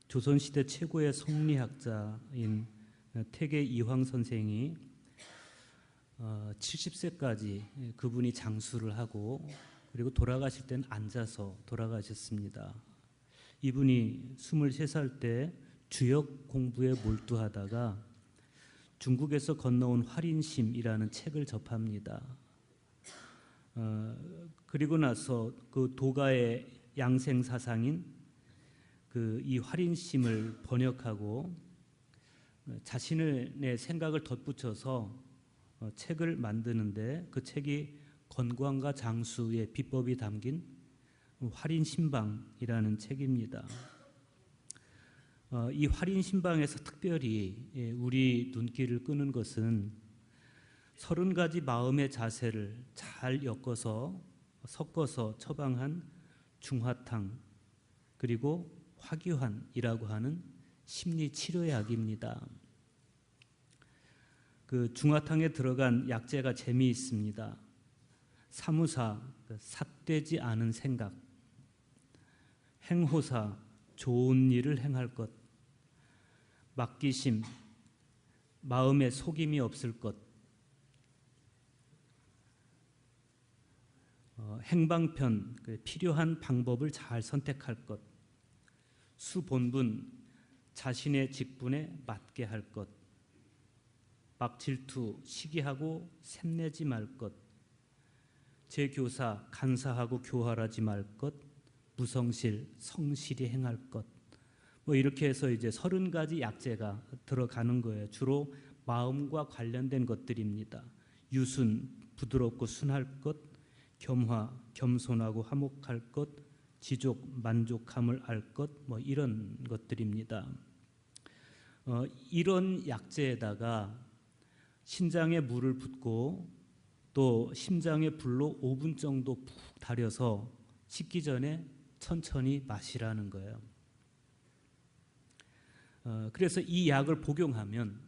조선시대 최고의 성리학자인 태계 이황 선생이 70세까지 그분이 장수를 하고 그리고 돌아가실 때는 앉아서 돌아가셨습니다. 이분이 23살 때 주역 공부에 몰두하다가 중국에서 건너온 활인심이라는 책을 접합니다. 그리고 나서 그 도가의 양생 사상인 이 활인심을 번역하고 자신의 생각을 덧붙여서 책을 만드는데 그 책이 건광과 장수의 비법이 담긴 활인신방이라는 책입니다. 이 활인신방에서 특별히 우리 눈길을 끄는 것은 30가지 마음의 자세를 잘 섞어서 처방한 중화탕 그리고 화기환이라고 하는 심리치료약입니다. 그 중화탕에 들어간 약재가 재미있습니다. 사무사, 삿되지 않은 생각, 행호사, 좋은 일을 행할 것, 맡기심, 마음에 속임이 없을 것, 행방편, 필요한 방법을 잘 선택할 것, 수본분, 자신의 직분에 맞게 할 것, 막질투, 시기하고 샘내지 말 것, 제교사, 간사하고 교활하지 말 것, 무성실, 성실히 행할 것, 이렇게 해서 이제 30가지 약재가 들어가는 거예요. 주로 마음과 관련된 것들입니다. 유순, 부드럽고 순할 것, 겸화, 겸손하고 화목할 것, 지족, 만족함을 알 것, 이런 것들입니다. 이런 약재에다가 신장에 물을 붓고 또 심장에 불로 5분 정도 푹 달여서 식기 전에 천천히 마시라는 거예요. 그래서 이 약을 복용하면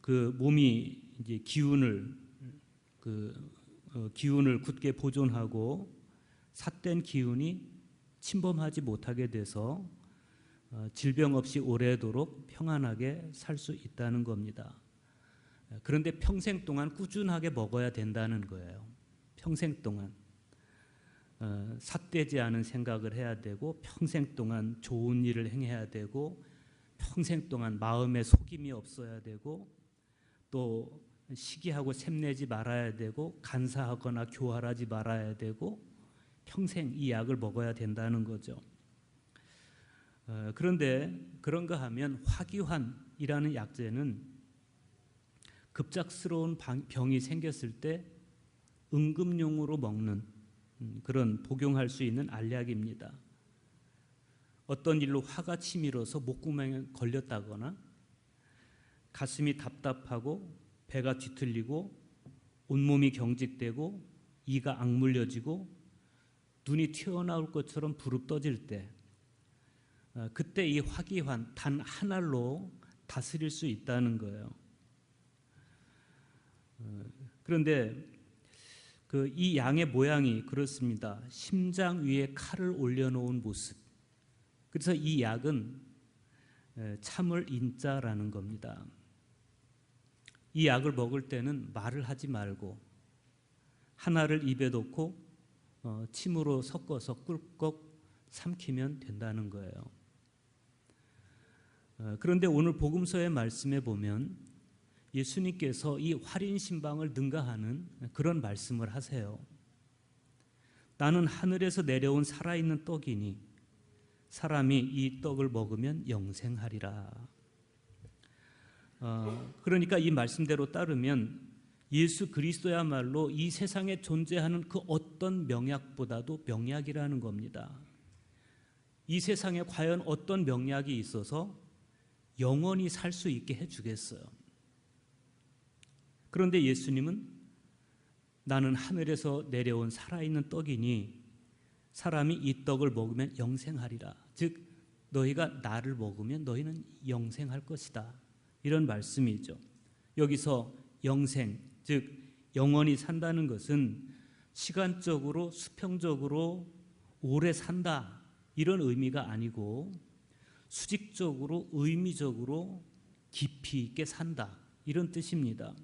그 몸이 이제 기운을 굳게 보존하고 삿된 기운이 침범하지 못하게 돼서 질병 없이 오래도록 평안하게 살 수 있다는 겁니다. 그런데 평생 동안 꾸준하게 먹어야 된다는 거예요. 평생 동안 삿되지 않은 생각을 해야 되고 평생 동안 좋은 일을 행해야 되고 평생 동안 마음에 속임이 없어야 되고 또 시기하고 샘내지 말아야 되고 간사하거나 교활하지 말아야 되고 평생 이 약을 먹어야 된다는 거죠. 그런데 그런가 하면 화기환이라는 약재는 급작스러운 병이 생겼을 때 응급용으로 먹는 그런 복용할 수 있는 알약입니다. 어떤 일로 화가 치밀어서 목구멍에 걸렸다거나 가슴이 답답하고 배가 뒤틀리고 온몸이 경직되고 이가 악물려지고 눈이 튀어나올 것처럼 부릅떠질 때 그때 이 화기환 단 한 알로 다스릴 수 있다는 거예요. 그런데 이 양의 모양이 그렇습니다. 심장 위에 칼을 올려놓은 모습. 그래서 이 약은 참을 인자라는 겁니다. 이 약을 먹을 때는 말을 하지 말고 하나를 입에 넣고 침으로 섞어서 꿀꺽 삼키면 된다는 거예요. 그런데 오늘 복음서의 말씀에 보면 예수님께서 이 활인신방을 능가하는 그런 말씀을 하세요. 나는 하늘에서 내려온 살아있는 떡이니 사람이 이 떡을 먹으면 영생하리라. 그러니까 이 말씀대로 따르면 예수 그리스도야말로 이 세상에 존재하는 그 어떤 명약보다도 명약이라는 겁니다. 이 세상에 과연 어떤 명약이 있어서 영원히 살 수 있게 해주겠어요. 그런데 예수님은 나는 하늘에서 내려온 살아있는 떡이니 사람이 이 떡을 먹으면 영생하리라. 즉 너희가 나를 먹으면 너희는 영생할 것이다. 이런 말씀이죠. 여기서 영생, 즉 영원히 산다는 것은 시간적으로 수평적으로 오래 산다 이런 의미가 아니고 수직적으로 의미적으로 깊이 있게 산다, 이런 뜻입니다.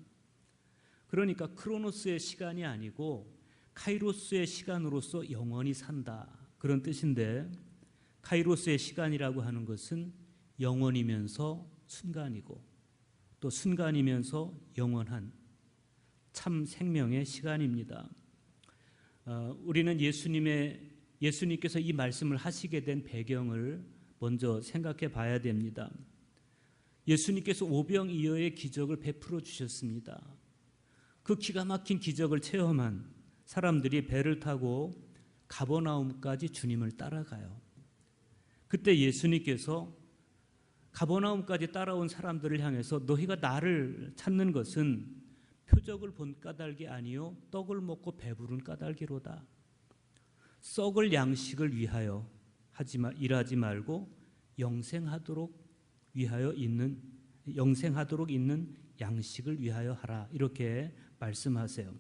그러니까 크로노스의 시간이 아니고 카이로스의 시간으로서 영원히 산다, 그런 뜻인데, 카이로스의 시간이라고 하는 것은 영원이면서 순간이고 또 순간이면서 영원한 참 생명의 시간입니다. 우리는 예수님께서 이 말씀을 하시게 된 배경을 먼저 생각해 봐야 됩니다. 예수님께서 오병이어의 기적을 베풀어 주셨습니다. 그 기가 막힌 기적을 체험한 사람들이 배를 타고 가버나움까지 주님을 따라가요. 그때 예수님께서 가버나움까지 따라온 사람들을 향해서 너희가 나를 찾는 것은 표적을 본 까닭이 아니요 떡을 먹고 배부른 까닭이로다. 썩을 양식을 위하여 일하지 말고 영생하도록 있는 양식을 위하여 하라, 이렇게 말씀하세요.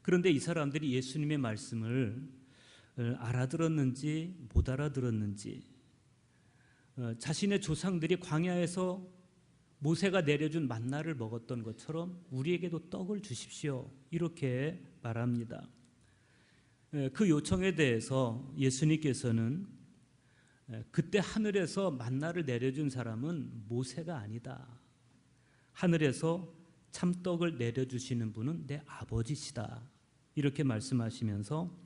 그런데 이 사람들이 예수님의 말씀을 알아들었는지 못 알아들었는지, 자신의 조상들이 광야에서 모세가 내려준 만나를 먹었던 것처럼 우리에게도 떡을 주십시오, 이렇게 말합니다. 그 요청에 대해서 예수님께서는 그때 하늘에서 만나를 내려준 사람은 모세가 아니다. 하늘에서 참떡을 내려주시는 분은 내 아버지시다, 이렇게 말씀하시면서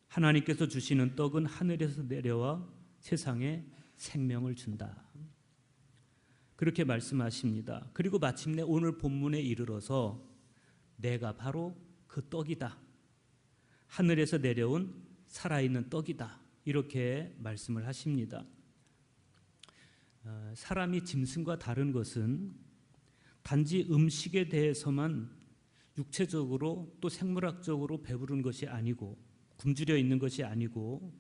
하나님께서 주시는 떡은 하늘에서 내려와 세상에 생명을 준다, 그렇게 말씀하십니다. 그리고 마침내 오늘 본문에 이르러서 내가 바로 그 떡이다, 하늘에서 내려온 살아있는 떡이다, 이렇게 말씀을 하십니다. 사람이 짐승과 다른 것은 단지 음식에 대해서만 육체적으로 또 생물학적으로 배부른 것이 아니고 굶주려 있는 것이 아니고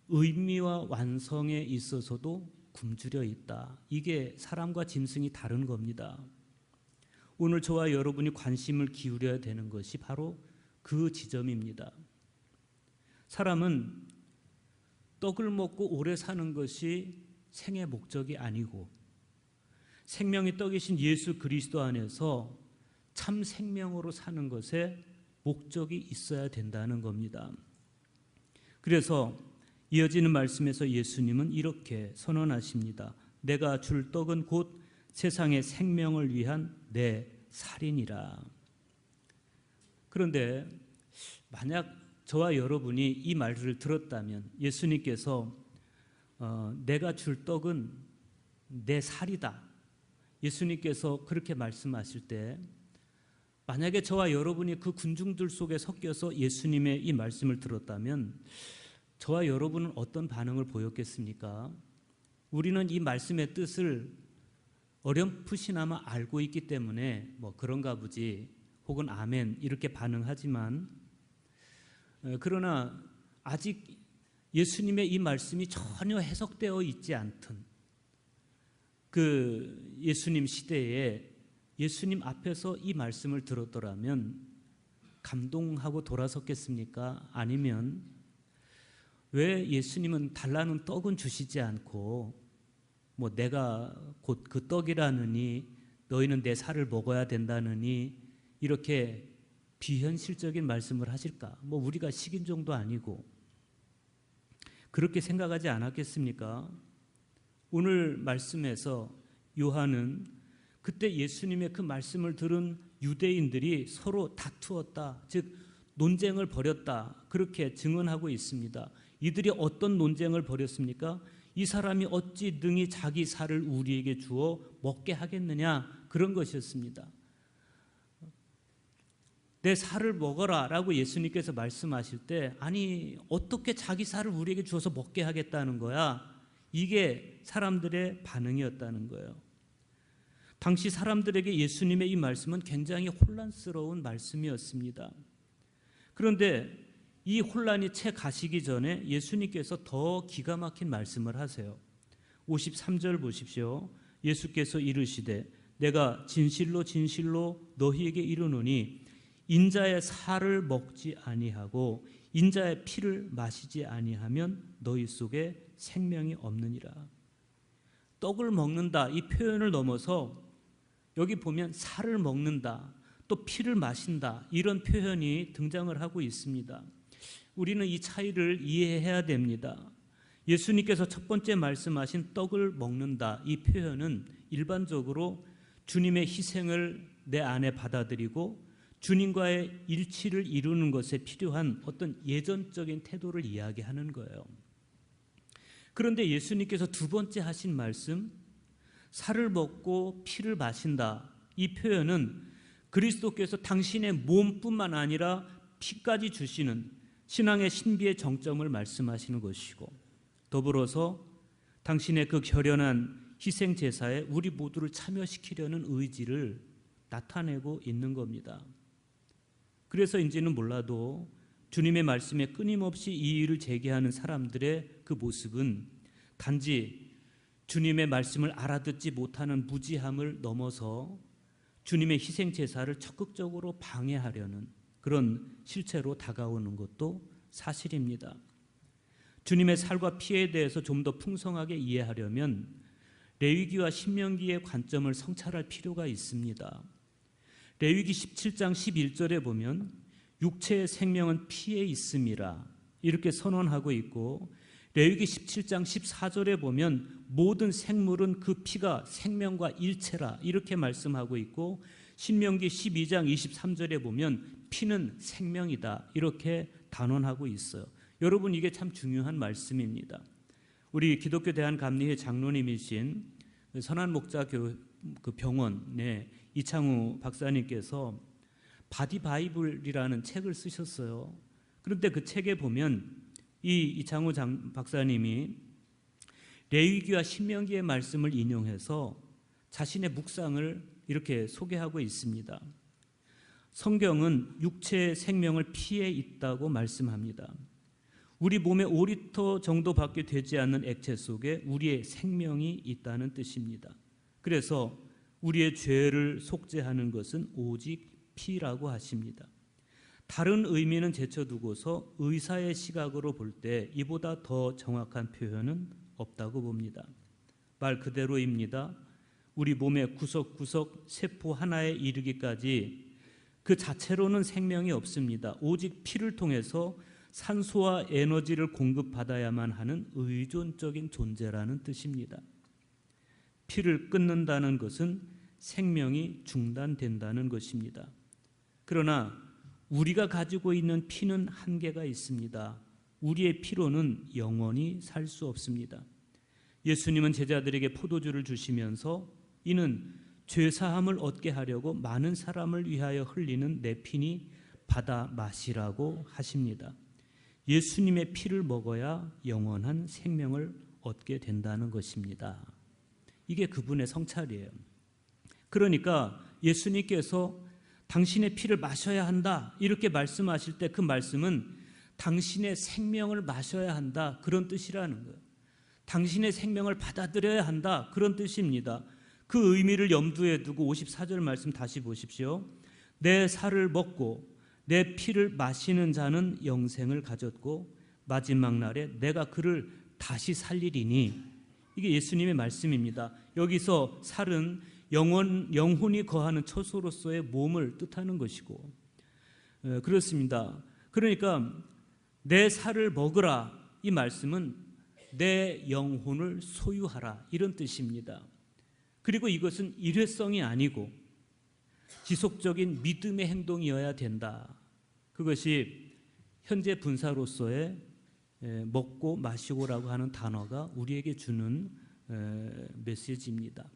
의미와 완성에 있어서도 굶주려 있다. 이게 사람과 짐승이 다른 겁니다. 오늘 저와 여러분이 관심을 기울여야 되는 것이 바로 그 지점입니다. 사람은 떡을 먹고 오래 사는 것이 생의 목적이 아니고 생명의 떡이신 예수 그리스도 안에서 참 생명으로 사는 것에 목적이 있어야 된다는 겁니다. 그래서 이어지는 말씀에서 예수님은 이렇게 선언하십니다. 내가 줄 떡은 곧 세상의 생명을 위한 내 살이니라. 그런데 만약 저와 여러분이 이 말을 들었다면, 예수님께서 내가 줄 떡은 내 살이다, 예수님께서 그렇게 말씀하실 때 만약에 저와 여러분이 그 군중들 속에 섞여서 예수님의 이 말씀을 들었다면 저와 여러분은 어떤 반응을 보였겠습니까? 우리는 이 말씀의 뜻을 어렴풋이나마 알고 있기 때문에 뭐 그런가 보지 혹은 아멘 이렇게 반응하지만, 그러나 아직 예수님의 이 말씀이 전혀 해석되어 있지 않던 그 예수님 시대에 예수님 앞에서 이 말씀을 들었더라면 감동하고 돌아섰겠습니까? 아니면 왜 예수님은 달라는 떡은 주시지 않고 뭐 내가 곧 그 떡이라느니 너희는 내 살을 먹어야 된다느니 이렇게 비현실적인 말씀을 하실까? 뭐 우리가 식인종도 아니고 그렇게 생각하지 않았겠습니까? 오늘 말씀에서 요한은 그때 예수님의 그 말씀을 들은 유대인들이 서로 다투었다, 즉 논쟁을 벌였다, 그렇게 증언하고 있습니다. 이들이 어떤 논쟁을 벌였습니까? 이 사람이 어찌 능히 자기 살을 우리에게 주어 먹게 하겠느냐, 그런 것이었습니다. 내 살을 먹어라 라고 예수님께서 말씀하실 때, 아니 어떻게 자기 살을 우리에게 주어서 먹게 하겠다는 거야? 이게 사람들의 반응이었다는 거예요. 당시 사람들에게 예수님의 이 말씀은 굉장히 혼란스러운 말씀이었습니다. 그런데 이 혼란이 채 가시기 전에 예수님께서 더 기가 막힌 말씀을 하세요. 53절 보십시오. 예수께서 이르시되 내가 진실로 진실로 너희에게 이르노니 인자의 살을 먹지 아니하고 인자의 피를 마시지 아니하면 너희 속에 생명이 없느니라. 떡을 먹는다 이 표현을 넘어서 여기 보면 살을 먹는다, 또 피를 마신다 이런 표현이 등장을 하고 있습니다. 우리는 이 차이를 이해해야 됩니다. 예수님께서 첫 번째 말씀하신 떡을 먹는다 이 표현은 일반적으로 주님의 희생을 내 안에 받아들이고 주님과의 일치를 이루는 것에 필요한 어떤 예전적인 태도를 이야기하는 거예요. 그런데 예수님께서 두 번째 하신 말씀, 살을 먹고 피를 마신다 이 표현은 그리스도께서 당신의 몸뿐만 아니라 피까지 주시는 신앙의 신비의 정점을 말씀하시는 것이고, 더불어서 당신의 그 결연한 희생 제사에 우리 모두를 참여시키려는 의지를 나타내고 있는 겁니다. 그래서인지는 몰라도 주님의 말씀에 끊임없이 이의를 제기하는 사람들의 그 모습은 단지 주님의 말씀을 알아듣지 못하는 무지함을 넘어서 주님의 희생 제사를 적극적으로 방해하려는 그런 실체로 다가오는 것도 사실입니다. 주님의 살과 피에 대해서 좀 더 풍성하게 이해하려면 레위기와 신명기의 관점을 성찰할 필요가 있습니다. 레위기 17장 11절에 보면 육체의 생명은 피에 있음이라 이렇게 선언하고 있고, 레위기 17장 14절에 보면 모든 생물은 그 피가 생명과 일체라 이렇게 말씀하고 있고, 신명기 12장 23절에 보면 피는 생명이다 이렇게 단언하고 있어요. 여러분, 이게 참 중요한 말씀입니다. 우리 기독교 대한감리회 장로님이신 선한 목자 그 병원의 이창우 박사님께서 바디 바이블이라는 책을 쓰셨어요. 그런데 그 책에 보면 이 이창우 박사님이 레위기와 신명기의 말씀을 인용해서 자신의 묵상을 이렇게 소개하고 있습니다. 성경은 육체의 생명을 피에 있다고 말씀합니다. 우리 몸에 5리터 정도밖에 되지 않는 액체 속에 우리의 생명이 있다는 뜻입니다. 그래서 우리의 죄를 속죄하는 것은 오직 피라고 하십니다. 다른 의미는 제쳐두고서 의사의 시각으로 볼 때 이보다 더 정확한 표현은 없다고 봅니다. 말 그대로입니다. 우리 몸의 구석구석 세포 하나에 이르기까지 그 자체로는 생명이 없습니다. 오직 피를 통해서 산소와 에너지를 공급받아야만 하는 의존적인 존재라는 뜻입니다. 피를 끊는다는 것은 생명이 중단된다는 것입니다. 그러나 우리가 가지고 있는 피는 한계가 있습니다. 우리의 피로는 영원히 살 수 없습니다. 예수님은 제자들에게 포도주를 주시면서 이는 죄사함을 얻게 하려고 많은 사람을 위하여 흘리는 내 피니 받아 마시라고 하십니다. 예수님의 피를 먹어야 영원한 생명을 얻게 된다는 것입니다. 이게 그분의 성찰이에요. 그러니까 예수님께서 당신의 피를 마셔야 한다 이렇게 말씀하실 때 그 말씀은 당신의 생명을 마셔야 한다 그런 뜻이라는 거예요. 당신의 생명을 받아들여야 한다 그런 뜻입니다. 그 의미를 염두에 두고 54절 말씀 다시 보십시오. 내 살을 먹고 내 피를 마시는 자는 영생을 가졌고 마지막 날에 내가 그를 다시 살리리니, 이게 예수님의 말씀입니다. 여기서 살은 영혼이 거하는 처소로서의 몸을 뜻하는 것이고, 그렇습니다. 그러니까 내 살을 먹으라 이 말씀은 내 영혼을 소유하라 이런 뜻입니다. 그리고 이것은 일회성이 아니고 지속적인 믿음의 행동이어야 된다. 그것이 현재 분사로서의 먹고 마시고라고 하는 단어가 우리에게 주는 메시지입니다.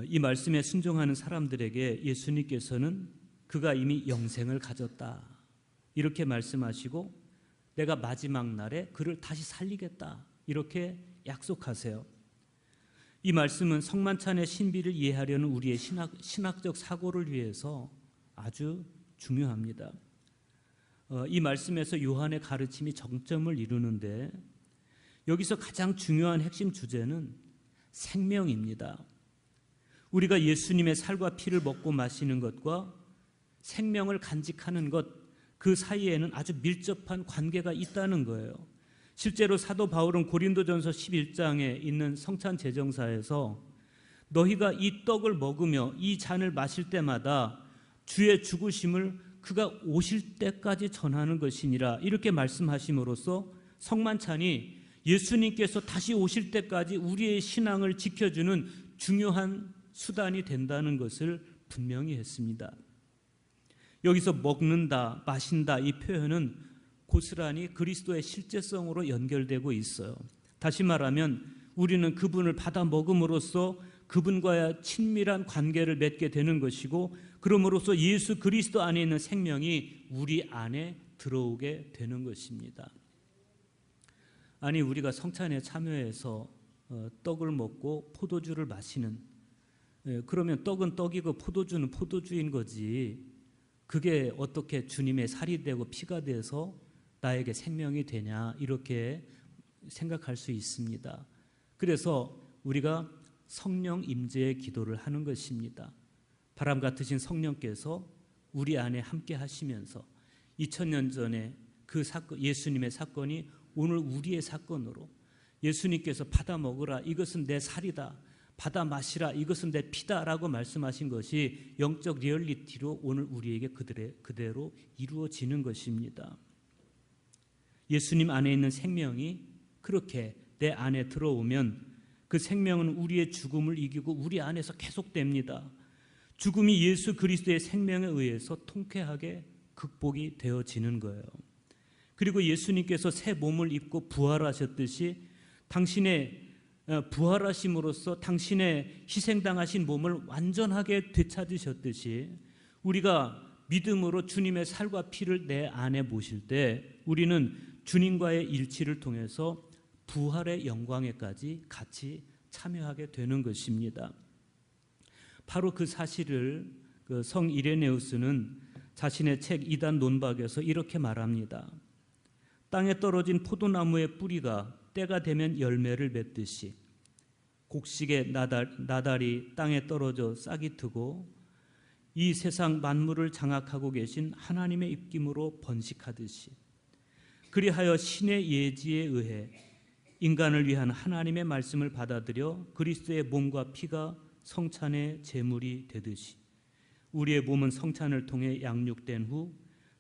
이 말씀에 순종하는 사람들에게 예수님께서는 그가 이미 영생을 가졌다 이렇게 말씀하시고 내가 마지막 날에 그를 다시 살리겠다 이렇게 약속하세요. 이 말씀은 성만찬의 신비를 이해하려는 우리의 신학적 사고를 위해서 아주 중요합니다. 이 말씀에서 요한의 가르침이 정점을 이루는데 여기서 가장 중요한 핵심 주제는 생명입니다. 우리가 예수님의 살과 피를 먹고 마시는 것과 생명을 간직하는 것, 그 사이에는 아주 밀접한 관계가 있다는 거예요. 실제로 사도 바울은 고린도전서 11장에 있는 성찬 제정사에서 너희가 이 떡을 먹으며 이 잔을 마실 때마다 주의 죽으심을 그가 오실 때까지 전하는 것이니라 이렇게 말씀하심으로써 성만찬이 예수님께서 다시 오실 때까지 우리의 신앙을 지켜주는 중요한 수단이 된다는 것을 분명히 했습니다. 여기서 먹는다, 마신다 이 표현은 고스란히 그리스도의 실제성으로 연결되고 있어요. 다시 말하면 우리는 그분을 받아 먹음으로써 그분과의 친밀한 관계를 맺게 되는 것이고 그러므로써 예수 그리스도 안에 있는 생명이 우리 안에 들어오게 되는 것입니다. 아니 우리가 성찬에 참여해서 떡을 먹고 포도주를 마시는 그러면 떡은 떡이고 포도주는 포도주인 거지 그게 어떻게 주님의 살이 되고 피가 돼서 나에게 생명이 되냐 이렇게 생각할 수 있습니다. 그래서 우리가 성령 임재의 기도를 하는 것입니다. 바람 같으신 성령께서 우리 안에 함께 하시면서 2000년 전에 그 사건, 예수님의 사건이 오늘 우리의 사건으로 예수님께서 받아 먹으라 이것은 내 살이다 받아 마시라 이것은 내 피다라고 말씀하신 것이 영적 리얼리티로 오늘 우리에게 그대로 이루어지는 것입니다. 예수님 안에 있는 생명이 그렇게 내 안에 들어오면 그 생명은 우리의 죽음을 이기고 우리 안에서 계속됩니다. 죽음이 예수 그리스도의 생명에 의해서 통쾌하게 극복이 되어지는 거예요. 그리고 예수님께서 새 몸을 입고 부활하셨듯이 당신의 부활하심으로써 당신의 희생당하신 몸을 완전하게 되찾으셨듯이 우리가 믿음으로 주님의 살과 피를 내 안에 모실 때 우리는 주님과의 일치를 통해서 부활의 영광에까지 같이 참여하게 되는 것입니다. 바로 그 사실을 성 이레네우스는 자신의 책 이단 논박에서 이렇게 말합니다. 땅에 떨어진 포도나무의 뿌리가 때가 되면 열매를 맺듯이 곡식의 나달이 땅에 떨어져 싹이 트고 이 세상 만물을 장악하고 계신 하나님의 입김으로 번식하듯이 그리하여 신의 예지에 의해 인간을 위한 하나님의 말씀을 받아들여 그리스도의 몸과 피가 성찬의 제물이 되듯이 우리의 몸은 성찬을 통해 양육된 후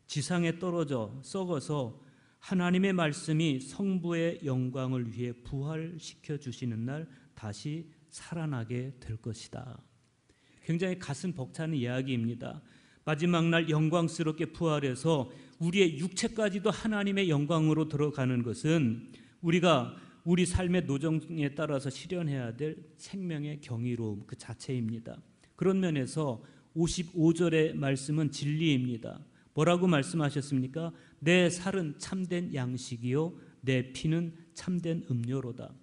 지상에 떨어져 썩어서 하나님의 말씀이 성부의 영광을 위해 부활시켜 주시는 날 다시 살아나게 될 것이다. 굉장히 가슴 벅차는 이야기입니다. 마지막 날 영광스럽게 부활해서 우리의 육체까지도 하나님의 영광으로 들어가는 것은 우리가 우리 삶의 노정에 따라서 실현해야 될 생명의 경이로움 그 자체입니다. 그런 면에서 55절의 말씀은 진리입니다. 뭐라고 말씀하셨습니까? 내 살은 참된 양식이요 내 피는 참된 음료로다.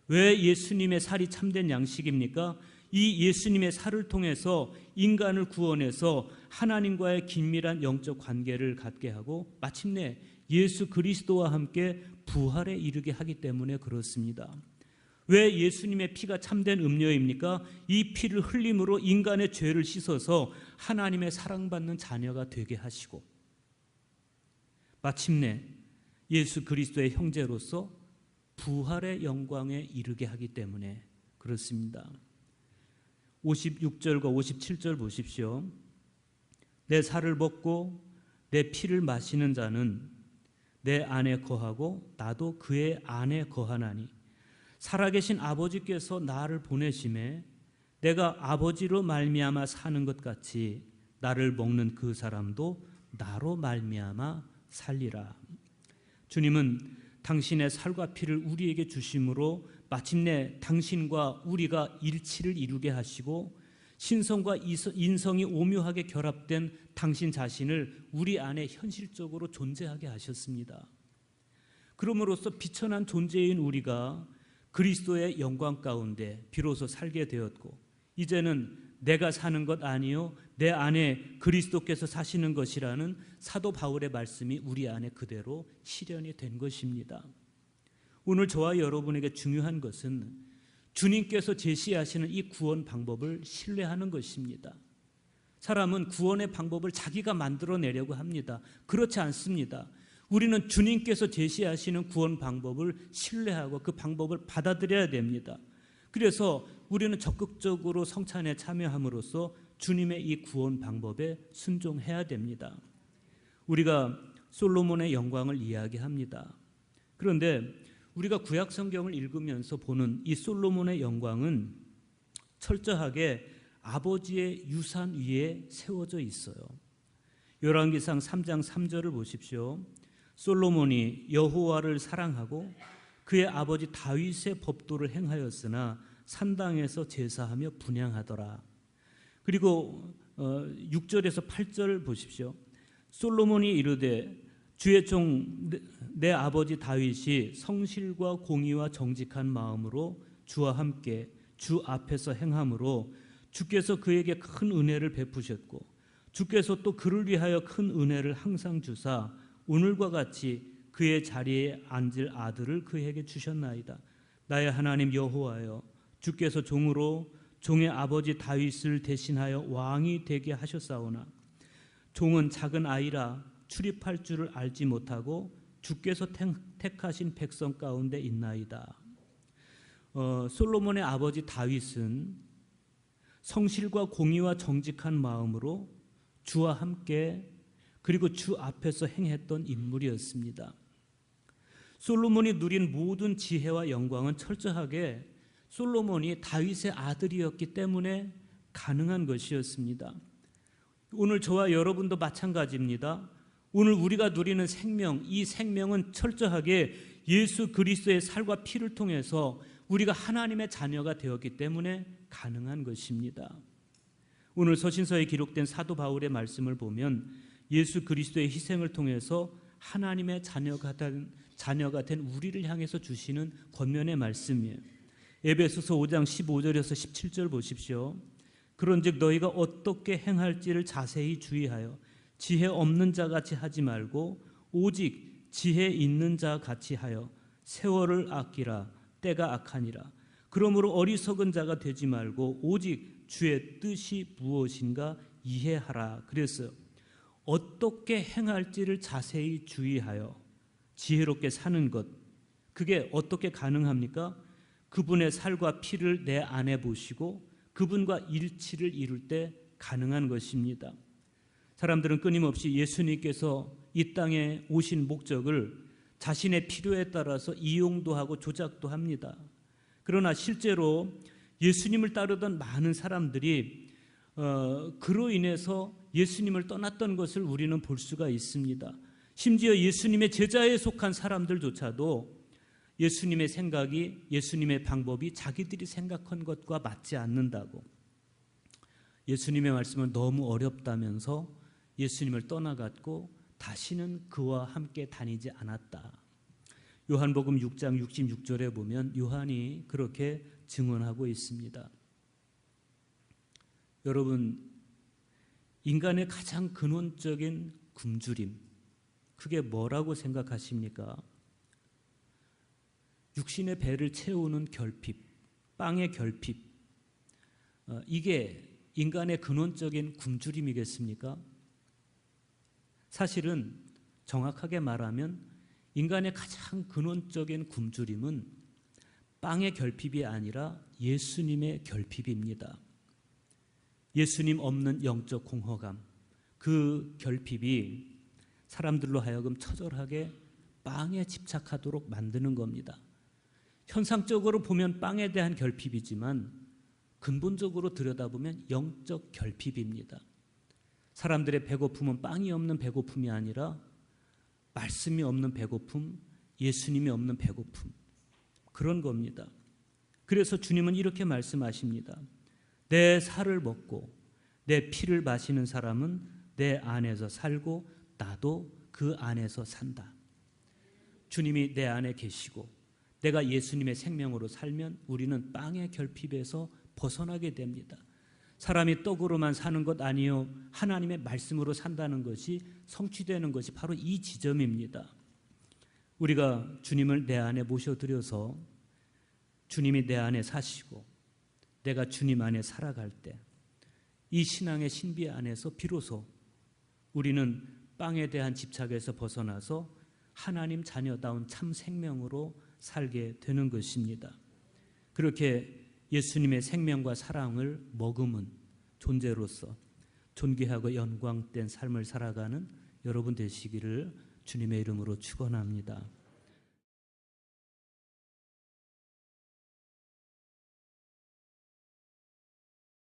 왜 예수님의 살이 참된 양식입니까? 이 예수님의 살을 통해서 인간을 구원해서 하나님과의 긴밀한 영적 관계를 갖게 하고 마침내 예수 그리스도와 함께 부활에 이르게 하기 때문에 그렇습니다. 왜 예수님의 피가 참된 음료입니까? 이 피를 흘림으로 인간의 죄를 씻어서 하나님의 사랑받는 자녀가 되게 하시고 마침내 예수 그리스도의 형제로서 부활의 영광에 이르게 하기 때문에 그렇습니다. 56절과 57절 보십시오. 내 살을 먹고 내 피를 마시는 자는 내 안에 거하고 나도 그의 안에 거하나니 살아계신 아버지께서 나를 보내심에 내가 아버지로 말미암아 사는 것 같이 나를 먹는 그 사람도 나로 말미암아 살리라. 주님은 당신의 살과 피를 우리에게 주심으로 마침내 당신과 우리가 일치를 이루게 하시고 신성과 인성이 오묘하게 결합된 당신 자신을 우리 안에 현실적으로 존재하게 하셨습니다. 그러므로써 비천한 존재인 우리가 그리스도의 영광 가운데 비로소 살게 되었고 이제는 내가 사는 것 아니요 내 안에 그리스도께서 사시는 것이라는 사도 바울의 말씀이 우리 안에 그대로 실현이 된 것입니다. 오늘 저와 여러분에게 중요한 것은 주님께서 제시하시는 이 구원 방법을 신뢰하는 것입니다. 사람은 구원의 방법을 자기가 만들어내려고 합니다. 그렇지 않습니다. 우리는 주님께서 제시하시는 구원 방법을 신뢰하고 그 방법을 받아들여야 됩니다. 그래서 우리는 적극적으로 성찬에 참여함으로써 주님의 이 구원 방법에 순종해야 됩니다. 우리가 솔로몬의 영광을 이야기합니다. 그런데 우리가 구약 성경을 읽으면서 보는 이 솔로몬의 영광은 철저하게 아버지의 유산 위에 세워져 있어요. 열왕기상 3장 3절을 보십시오. 솔로몬이 여호와를 사랑하고 그의 아버지 다윗의 법도를 행하였으나 산당에서 제사하며 분향하더라. 그리고 6절에서 8절 보십시오. 솔로몬이 이르되 주의 종 내 아버지 다윗이 성실과 공의와 정직한 마음으로 주와 함께 주 앞에서 행함으로 주께서 그에게 큰 은혜를 베푸셨고 주께서 또 그를 위하여 큰 은혜를 항상 주사 오늘과 같이 그의 자리에 앉을 아들을 그에게 주셨나이다. 나의 하나님 여호와여, 주께서 종으로 종의 아버지 다윗을 대신하여 왕이 되게 하셨사오나 종은 작은 아이라 출입할 줄을 알지 못하고 주께서 택하신 백성 가운데 있나이다. 솔로몬의 아버지 다윗은 성실과 공의와 정직한 마음으로 주와 함께 그리고 주 앞에서 행했던 인물이었습니다. 솔로몬이 누린 모든 지혜와 영광은 철저하게 솔로몬이 다윗의 아들이었기 때문에 가능한 것이었습니다. 오늘 저와 여러분도 마찬가지입니다. 오늘 우리가 누리는 생명, 이 생명은 철저하게 예수 그리스도의 살과 피를 통해서 우리가 하나님의 자녀가 되었기 때문에 가능한 것입니다. 오늘 서신서에 기록된 사도 바울의 말씀을 보면 예수 그리스도의 희생을 통해서 하나님의 자녀가 된 우리를 향해서 주시는 권면의 말씀이에요. 에베소서 5장 15절에서 17절 보십시오. 그런즉 너희가 어떻게 행할지를 자세히 주의하여 지혜 없는 자 같이 하지 말고 오직 지혜 있는 자 같이 하여 세월을 아끼라. 때가 악하니라. 그러므로 어리석은 자가 되지 말고 오직 주의 뜻이 무엇인가 이해하라. 그래서 어떻게 행할지를 자세히 주의하여 지혜롭게 사는 것, 그게 어떻게 가능합니까? 그분의 살과 피를 내 안에 보시고 그분과 일치를 이룰 때 가능한 것입니다. 사람들은 끊임없이 예수님께서 이 땅에 오신 목적을 자신의 필요에 따라서 이용도 하고 조작도 합니다. 그러나 실제로 예수님을 따르던 많은 사람들이 그로 인해서 예수님을 떠났던 것을 우리는 볼 수가 있습니다. 심지어 예수님의 제자에 속한 사람들조차도 예수님의 생각이, 예수님의 방법이 자기들이 생각한 것과 맞지 않는다고, 예수님의 말씀은 너무 어렵다면서 예수님을 떠나갔고 다시는 그와 함께 다니지 않았다. 요한복음 6장 66절에 보면 요한이 그렇게 증언하고 있습니다. 여러분, 인간의 가장 근원적인 굶주림, 그게 뭐라고 생각하십니까? 육신의 배를 채우는 결핍, 빵의 결핍, 이게 인간의 근원적인 굶주림이겠습니까? 사실은 정확하게 말하면 인간의 가장 근원적인 굶주림은 빵의 결핍이 아니라 예수님의 결핍입니다. 예수님 없는 영적 공허감, 그 결핍이 사람들로 하여금 처절하게 빵에 집착하도록 만드는 겁니다. 현상적으로 보면 빵에 대한 결핍이지만 근본적으로 들여다보면 영적 결핍입니다. 사람들의 배고픔은 빵이 없는 배고픔이 아니라 말씀이 없는 배고픔, 예수님이 없는 배고픔, 그런 겁니다. 그래서 주님은 이렇게 말씀하십니다. 내 살을 먹고 내 피를 마시는 사람은 내 안에서 살고 나도 그 안에서 산다. 주님이 내 안에 계시고 내가 예수님의 생명으로 살면 우리는 빵의 결핍에서 벗어나게 됩니다. 사람이 떡으로만 사는 것 아니요 하나님의 말씀으로 산다는 것이 성취되는 것이 바로 이 지점입니다. 우리가 주님을 내 안에 모셔드려서 주님이 내 안에 사시고 내가 주님 안에 살아갈 때 이 신앙의 신비 안에서 비로소 우리는 빵에 대한 집착에서 벗어나서 하나님 자녀다운 참 생명으로 살게 되는 것입니다. 그렇게 예수님의 생명과 사랑을 머금은 존재로서 존귀하고 영광된 삶을 살아가는 여러분 되시기를 주님의 이름으로 축원합니다.